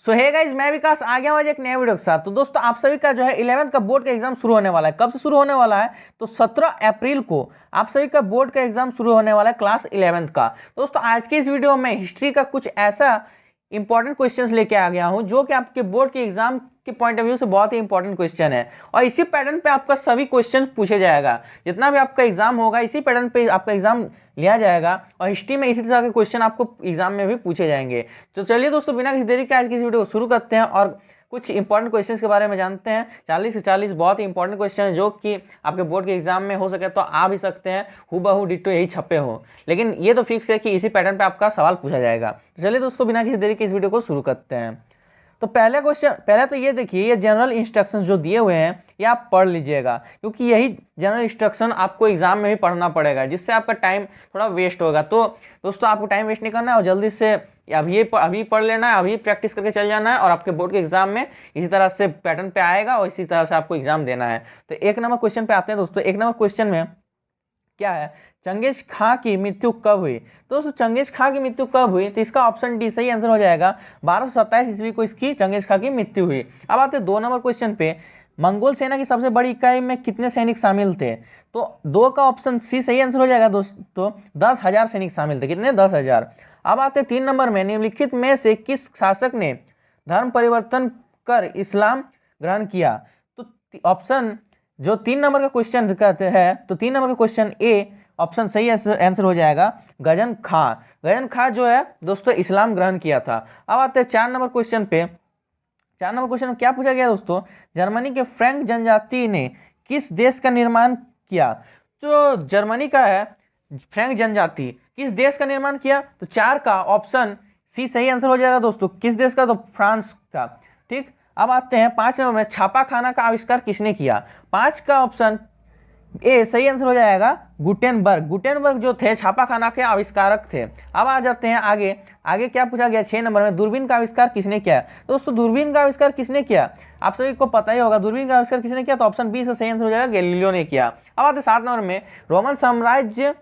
सो hey guys, मैं विकास आ गया हूँ आज एक नया वीडियो के साथ। तो दोस्तों आप सभी का जो है 11th का बोर्ड का एग्जाम शुरू होने वाला है। कब से शुरू होने वाला है? तो 17 अप्रैल को आप सभी का बोर्ड का एग्जाम शुरू होने वाला है क्लास 11th का। दोस्तों आज के इस वीडियो में हिस्ट्री का कुछ ऐसा इंपॉर्टेंट क्वेश्चंस लेके आ गया हूं जो कि आपके बोर्ड के एग्जाम के पॉइंट ऑफ व्यू से बहुत ही इंपॉर्टेंट क्वेश्चन है और इसी पैटर्न पे आपका सभी क्वेश्चन पूछे जाएगा। जितना भी आपका एग्जाम होगा इसी पैटर्न पे आपका एग्जाम लिया जाएगा और हिस्ट्री में इसी तरह के क्वेश्चन आपको एग्जाम में भी पूछे जाएंगे। तो चलिए दोस्तों बिना किसी देरी के आज की इस वीडियो को शुरू करते हैं और कुछ इंपॉर्टेंट क्वेश्चंस के बारे में जानते हैं। 40 से 40 बहुत ही इंपॉर्टेंट क्वेश्चन है जो कि आपके बोर्ड के एग्जाम में हो सके तो आ भी सकते हैं, हूबहू डिट्टो यही छपे हो, लेकिन ये तो फिक्स है कि इसी पैटर्न पे आपका सवाल पूछा जाएगा। तो चलिए दोस्तों बिना किसी देरी के इस वीडियो को शुरू करते हैं। तो पहले तो ये देखिए, ये जनरल इंस्ट्रक्शंस जो दिए हुए हैं ये आप पढ़ लीजिएगा, क्योंकि यही जनरल इंस्ट्रक्शन आपको एग्जाम में भी पढ़ना पड़ेगा, जिससे आपका टाइम थोड़ा वेस्ट होगा। तो दोस्तों आपको टाइम वेस्ट नहीं करना है और जल्दी से अभी पढ़ लेना है, अभी प्रैक्टिस करके चल जाना है और आपके बोर्ड के एग्जाम में इसी तरह से पैटर्न पे आएगा और इसी तरह से आपको एग्जाम देना है। तो एक नंबर क्वेश्चन पे आते हैं दोस्तों। एक नंबर क्वेश्चन में क्या है, चंगेज खां की मृत्यु कब हुई? तो दोस्तों चंगेज खां की मृत्यु कब हुई? तो इसका ऑप्शन डी सही आंसर हो जाएगा। 1227 ईस्वी को इसकी चंगेज खां की मृत्यु हुई। अब आते हैं 2 नंबर क्वेश्चन पे, मंगोल सेना की सबसे बड़ी इकाई में कितने सैनिक शामिल थे? तो 2 का ऑप्शन सी सही आंसर हो जाएगा दोस्तों। 10,000 सैनिक शामिल थे। कितने? 10,000। अब आते हैं 3 नंबर में, निम्नलिखित में से किस शासक ने धर्म परिवर्तन कर इस्लाम ग्रहण किया? तो ऑप्शन जो 3 नंबर का क्वेश्चन कहते हैं, तो 3 नंबर का क्वेश्चन ए ऑप्शन सही आंसर हो जाएगा, गजन खां। गजन खां जो है दोस्तों इस्लाम ग्रहण किया था। अब आते हैं 4 नंबर क्वेश्चन पे। 4 नंबर क्वेश्चन में क्या पूछा गया दोस्तों, जर्मनी के फ्रैंक जनजाति ने किस देश का निर्माण किया? तो जर्मनी का है फ्रैंक जनजाति किस देश का निर्माण किया? तो 4 का ऑप्शन सी सही आंसर हो जाएगा दोस्तों। किस देश का? तो फ्रांस का। ठीक। अब आते हैं 5 नंबर में, छापाखाना का आविष्कार किसने किया? 5 का ऑप्शन ए सही आंसर हो जाएगा, गुटेनबर्ग। गुटेनबर्ग जो थे छापाखाना के आविष्कारक थे। अब आ जाते हैं आगे क्या पूछा गया 6 नंबर में, दूरबीन का आविष्कार किसने किया? दोस्तों दूरबीन का आविष्कार किसने किया? आप सभी को पता ही होगा दूरबीन का आविष्कार किसने किया। तो ऑप्शन बी से सही आंसर हो जाएगा, गैलीलियो ने किया। अब आते हैं 7 नंबर में, रोमन साम्राज्य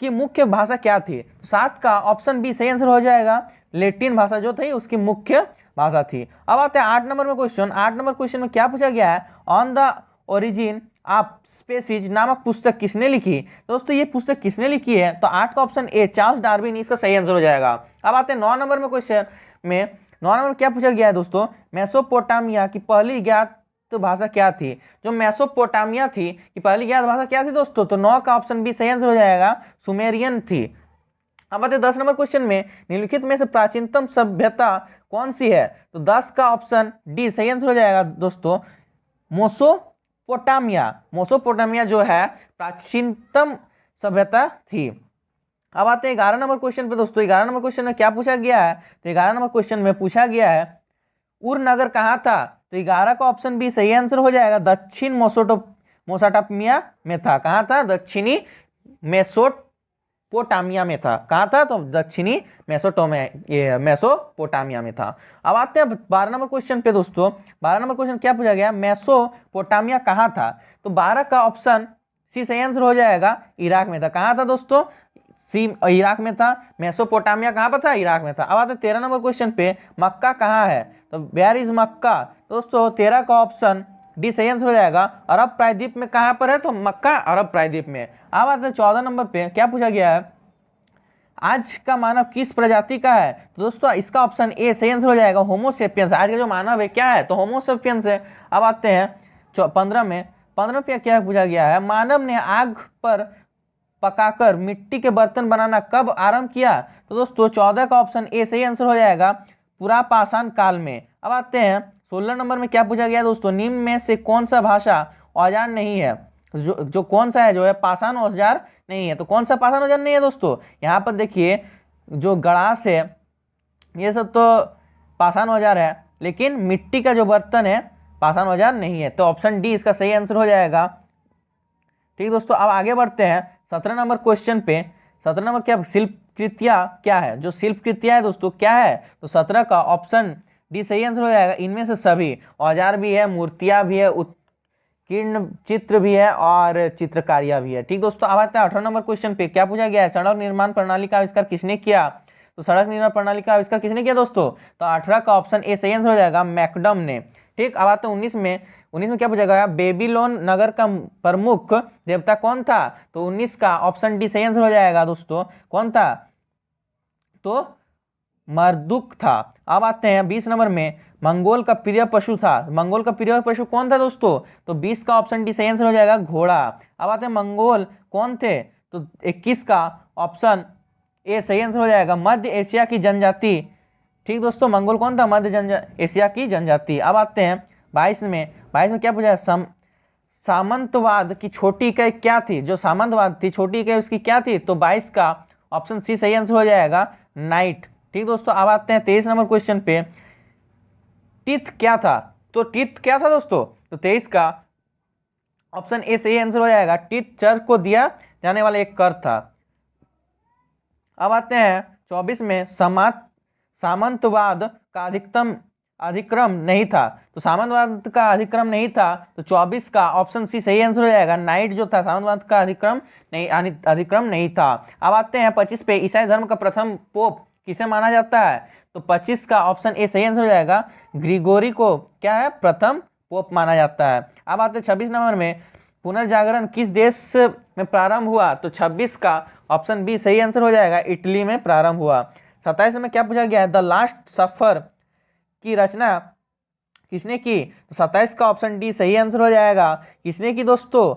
की मुख्य भाषा क्या थी? 7 का ऑप्शन बी सही आंसर हो जाएगा, लैटिन भाषा जो थी उसकी मुख्य भाषा थी। अब आते हैं 8 नंबर में क्वेश्चन। 8 नंबर क्वेश्चन में क्या पूछा गया है, on the origin of species नामक पुस्तक किसने लिखी? दोस्तों ये पुस्तक किसने लिखी है? तो 8 का ऑप्शन ए चार्ल्स डार्विन इसका सही आंसर हो जाएगा। अब आते हैं 9 नंबर में क्वेश्चन में। 9 नंबर में क्या पूछा गया है दोस्तों, मेसोपोटामिया की पहली ज्ञात भाषा क्या थी? जो मेसोपोटामिया थी कि पहली ज्ञात भाषा क्या थी दोस्तों? तो 9 का ऑप्शन बी सही आंसर हो जाएगा, सुमेरियन थी। अब आते 10 नंबर क्वेश्चन में, निम्नलिखित में से प्राचीनतम सभ्यता कौन सी है? तो 10 का ऑप्शन डी सही आंसर हो जाएगा दोस्तों, मेसोपोटामिया। मेसोपोटामिया जो है प्राचीनतम सभ्यता थी। अब आते हैं 11 नंबर क्वेश्चन पे दोस्तों। 11 नंबर क्वेश्चन में क्या पूछा गया है? तो 11 नंबर क्वेश्चन में पूछा गया है, उर नगर कहाँ था? तो 11 का ऑप्शन बी सही आंसर हो जाएगा, दक्षिण मेसोपोटामिया में था। कहाँ था? दक्षिणी मेसोपोटामिया में था। कहाँ था? तो दक्षिणी मेसोपोटामिया में था। अब आते हैं 12 नंबर क्वेश्चन पे दोस्तों। 12 नंबर क्वेश्चन क्या पूछा गया, मेसोपोटामिया कहाँ था? तो 12 का ऑप्शन सी सही आंसर हो जाएगा, इराक में था। कहाँ था दोस्तों? सी इराक में था। मेसोपोटामिया कहाँ पर था? इराक में था। अब आते 13 नंबर क्वेश्चन पे, मक्का कहाँ है? तो वेयर इज मक्का? दोस्तों 13 का ऑप्शन डी सही आंसर हो जाएगा, अरब प्रायद्वीप में। कहाँ पर है? तो मक्का अरब प्रायद्वीप में। अब आते हैं 14 नंबर पे, क्या पूछा गया है, आज का मानव किस प्रजाति का है? तो दोस्तों इसका ऑप्शन ए सही आंसर हो जाएगा, होमोसेपियंस। आज का जो मानव है क्या है? तो होमोसेपियंस है। अब आते हैं 15 पे क्या पूछा गया है, मानव ने आग पर पकाकर मिट्टी के बर्तन बनाना कब आरंभ किया? तो दोस्तों 14 का ऑप्शन ए सही आंसर हो जाएगा, पुरापाषाण काल में। अब आते हैं 16 नंबर में, क्या पूछा गया दोस्तों, निम्न में से कौन सा भाषा औजार नहीं है? जो कौन सा है जो है पाषाण औजार नहीं है? तो कौन सा पाषाण औजार नहीं है दोस्तों? यहाँ पर देखिए जो गड़ास है ये सब तो पाषाण औजार है, लेकिन मिट्टी का जो बर्तन है पाषाण औजार नहीं है। तो ऑप्शन डी इसका सही आंसर हो जाएगा। ठीक दोस्तों, अब आगे बढ़ते हैं 17 नंबर क्वेश्चन पे। 17 नंबर क्या, शिल्पकृतियाँ क्या है? जो शिल्पकृतियाँ है दोस्तों क्या है? तो 17 का ऑप्शन डी सही आंसर हो जाएगा, इनमें से सभी औजार भी है, मूर्तियाँ भी है, उत्कीर्ण चित्र भी है और चित्रकारियाँ भी है। ठीक दोस्तों, अब आते हैं 18 नंबर क्वेश्चन पे। क्या पूछा गया है, सड़क निर्माण प्रणाली का आविष्कार किसने किया? तो सड़क निर्माण प्रणाली का आविष्कार किसने किया दोस्तों? तो 18 का ऑप्शन ए सही आंसर हो जाएगा, मैकडम ने। ठीक, अब आते हैं 19 में क्या पूछा गया? बेबीलोन नगर का प्रमुख देवता कौन था? तो 19 का ऑप्शन डी सही आंसर हो जाएगा दोस्तों। कौन था? तो मर्दुक था। अब आते हैं 20 नंबर में, मंगोल का प्रिय पशु था। मंगोल का प्रिय पशु कौन था दोस्तों? तो 20 का ऑप्शन डी सही आंसर हो जाएगा, घोड़ा। अब आते हैं मंगोल कौन थे? तो 21 का ऑप्शन ए सही आंसर हो जाएगा, मध्य एशिया की जनजाति। ठीक दोस्तों, मंगोल कौन था? मध्य एशिया की जनजाति। अब आते हैं 22 में क्या पूछा है? सामंतवाद की छोटी इकाई क्या थी? जो सामंतवाद थी छोटी इकाई उसकी क्या थी? तो 22 का ऑप्शन सी सही आंसर हो जाएगा, नाइट। ठीक दोस्तों, अब आते हैं 23 नंबर क्वेश्चन पे, टीथ क्या था? तो टीथ क्या था दोस्तों? तो 23 का ऑप्शन ए सही आंसर हो जाएगा, टीथ चर्च को दिया जाने वाला एक कर था। अब आते हैं 24 में, सामंतवाद का अधिक्रम नहीं था। तो सामंतवाद का अधिक्रम नहीं था, तो 24 का ऑप्शन सी सही आंसर हो जाएगा, नाइट जो था सामंतवाद का अधिक्रम नहीं था। अब आते हैं 25 पे, ईसाई धर्म का प्रथम पोप किसे माना जाता है? तो 25 का ऑप्शन ए सही आंसर हो जाएगा, ग्रिगोरी को क्या है? प्रथम पोप माना जाता है। अब आते हैं 26 नंबर में, पुनर्जागरण किस देश में प्रारंभ हुआ? तो 26 का ऑप्शन बी सही आंसर हो जाएगा, इटली में प्रारंभ हुआ। 27 में क्या पूछा गया है? द लास्ट सफर की रचना किसने की? तो 27 का ऑप्शन डी सही आंसर हो जाएगा, किसने की दोस्तों?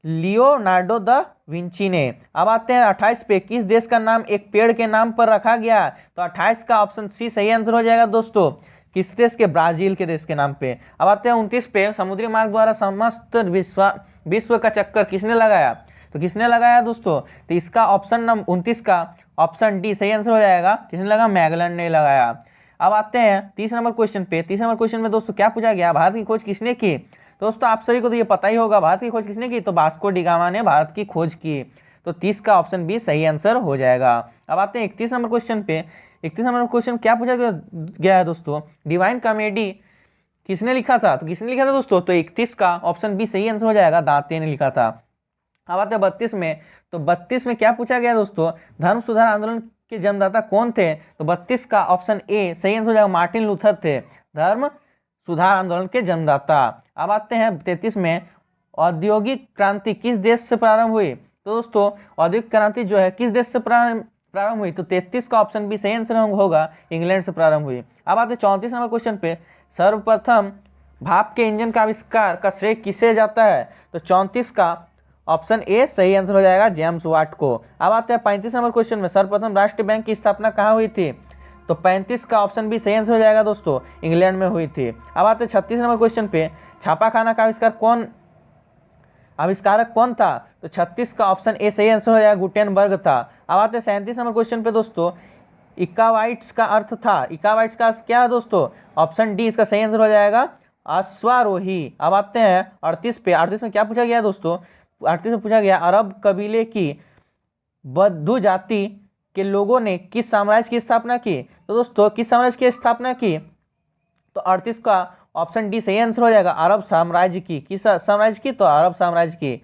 लियोनार्डो द विंची ने। अब आते हैं 28 पे, किस देश का नाम एक पेड़ के नाम पर रखा गया? तो 28 का ऑप्शन सी सही आंसर हो जाएगा दोस्तों, किस देश के? ब्राजील के देश के नाम पे। अब आते हैं 29 पे, समुद्री मार्ग द्वारा समस्त विश्व का चक्कर किसने लगाया? तो किसने लगाया दोस्तों? तो इसका ऑप्शन नंबर 29 का ऑप्शन डी सही आंसर हो जाएगा, किसने लगा? मैगलन ने लगाया। अब आते हैं 30 नंबर क्वेश्चन पे। 30 नंबर क्वेश्चन में दोस्तों क्या पूछा गया? भारत की खोज किसने की? दोस्तों आप सभी को तो ये पता ही होगा, भारत की खोज किसने की? तो वास्को डी गामा ने भारत की खोज की। तो 30 का ऑप्शन बी सही आंसर हो जाएगा। अब आते हैं 31 नंबर क्वेश्चन पे। 31 नंबर क्वेश्चन क्या पूछा गया है दोस्तों? डिवाइन कॉमेडी किसने लिखा था? तो किसने लिखा था दोस्तों? तो 31 का ऑप्शन बी सही आंसर हो जाएगा, दांते ने लिखा था। अब आते हैं 32 में। तो 32 में क्या पूछा गया दोस्तों? धर्म सुधार आंदोलन के जन्मदाता कौन थे? तो 32 का ऑप्शन ए सही आंसर हो जाएगा, मार्टिन लूथर थे, धर्म सुधार आंदोलन के जन्मदाता। अब आते हैं 33 में, औद्योगिक क्रांति किस देश से प्रारंभ हुई? तो दोस्तों औद्योगिक क्रांति जो है किस देश से प्रारंभ हुई? तो 33 का ऑप्शन बी सही आंसर होगा, इंग्लैंड से प्रारंभ हुई। अब आते हैं 34 नंबर क्वेश्चन पे, सर्वप्रथम भाप के इंजन का आविष्कार का श्रेय किसे जाता है? तो 34 का ऑप्शन ए सही आंसर हो जाएगा, जेम्स वाट को। अब आते हैं 35 नंबर क्वेश्चन में, सर्वप्रथम राष्ट्रीय बैंक की स्थापना कहाँ हुई थी? तो 35 का ऑप्शन बी सही आंसर हो जाएगा दोस्तों, इंग्लैंड में हुई थी। अब आते हैं 36 नंबर क्वेश्चन पे, छापाखाना का आविष्कारक कौन था? तो 36 का ऑप्शन ए सही आंसर हो जाएगा, गुटेनबर्ग था। अब आते हैं 37 नंबर क्वेश्चन पे दोस्तों, इकावाइट्स का अर्थ था। इकावाइट्स का अर्थ क्या है दोस्तों? ऑप्शन डी इसका सही आंसर हो जाएगा, अश्वारोही। अब आते हैं 38 पे। 38 में क्या पूछा गया दोस्तों? 38 में पूछा गया, अरब कबीले की बद्दू जाति के लोगों ने किस साम्राज्य की स्थापना की? तो दोस्तों किस साम्राज्य की स्थापना की? तो 38 का ऑप्शन डी सही आंसर हो जाएगा, अरब साम्राज्य की। किस साम्राज्य की? तो अरब साम्राज्य की।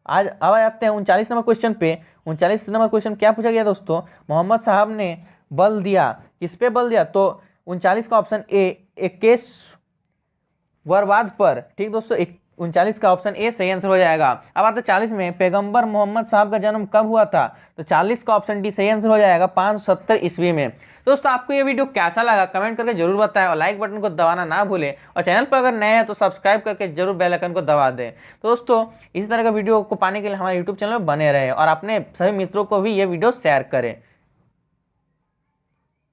आज अब आते हैं 39 नंबर क्वेश्चन पे। 39 नंबर क्वेश्चन क्या पूछा गया दोस्तों? मोहम्मद साहब ने बल दिया, किस पे बल दिया? तो 39 का ऑप्शन ए एकेश्वरवाद पर। ठीक दोस्तों, 39 का ऑप्शन ए सही आंसर हो जाएगा। अब आते 40 में, पैगंबर मोहम्मद साहब का जन्म कब हुआ था? तो 40 का ऑप्शन डी सही आंसर हो जाएगा, 570 ईस्वी में। दोस्तों आपको ये वीडियो कैसा लगा कमेंट करके जरूर बताएं, और लाइक बटन को दबाना ना भूलें, और चैनल पर अगर नए हैं तो सब्सक्राइब करके जरूर बेल आइकन को दबा दें। तो दोस्तों इसी तरह का वीडियो को पाने के लिए हमारे यूट्यूब चैनल पर बने रहें, और अपने सभी मित्रों को भी ये वीडियो शेयर करें।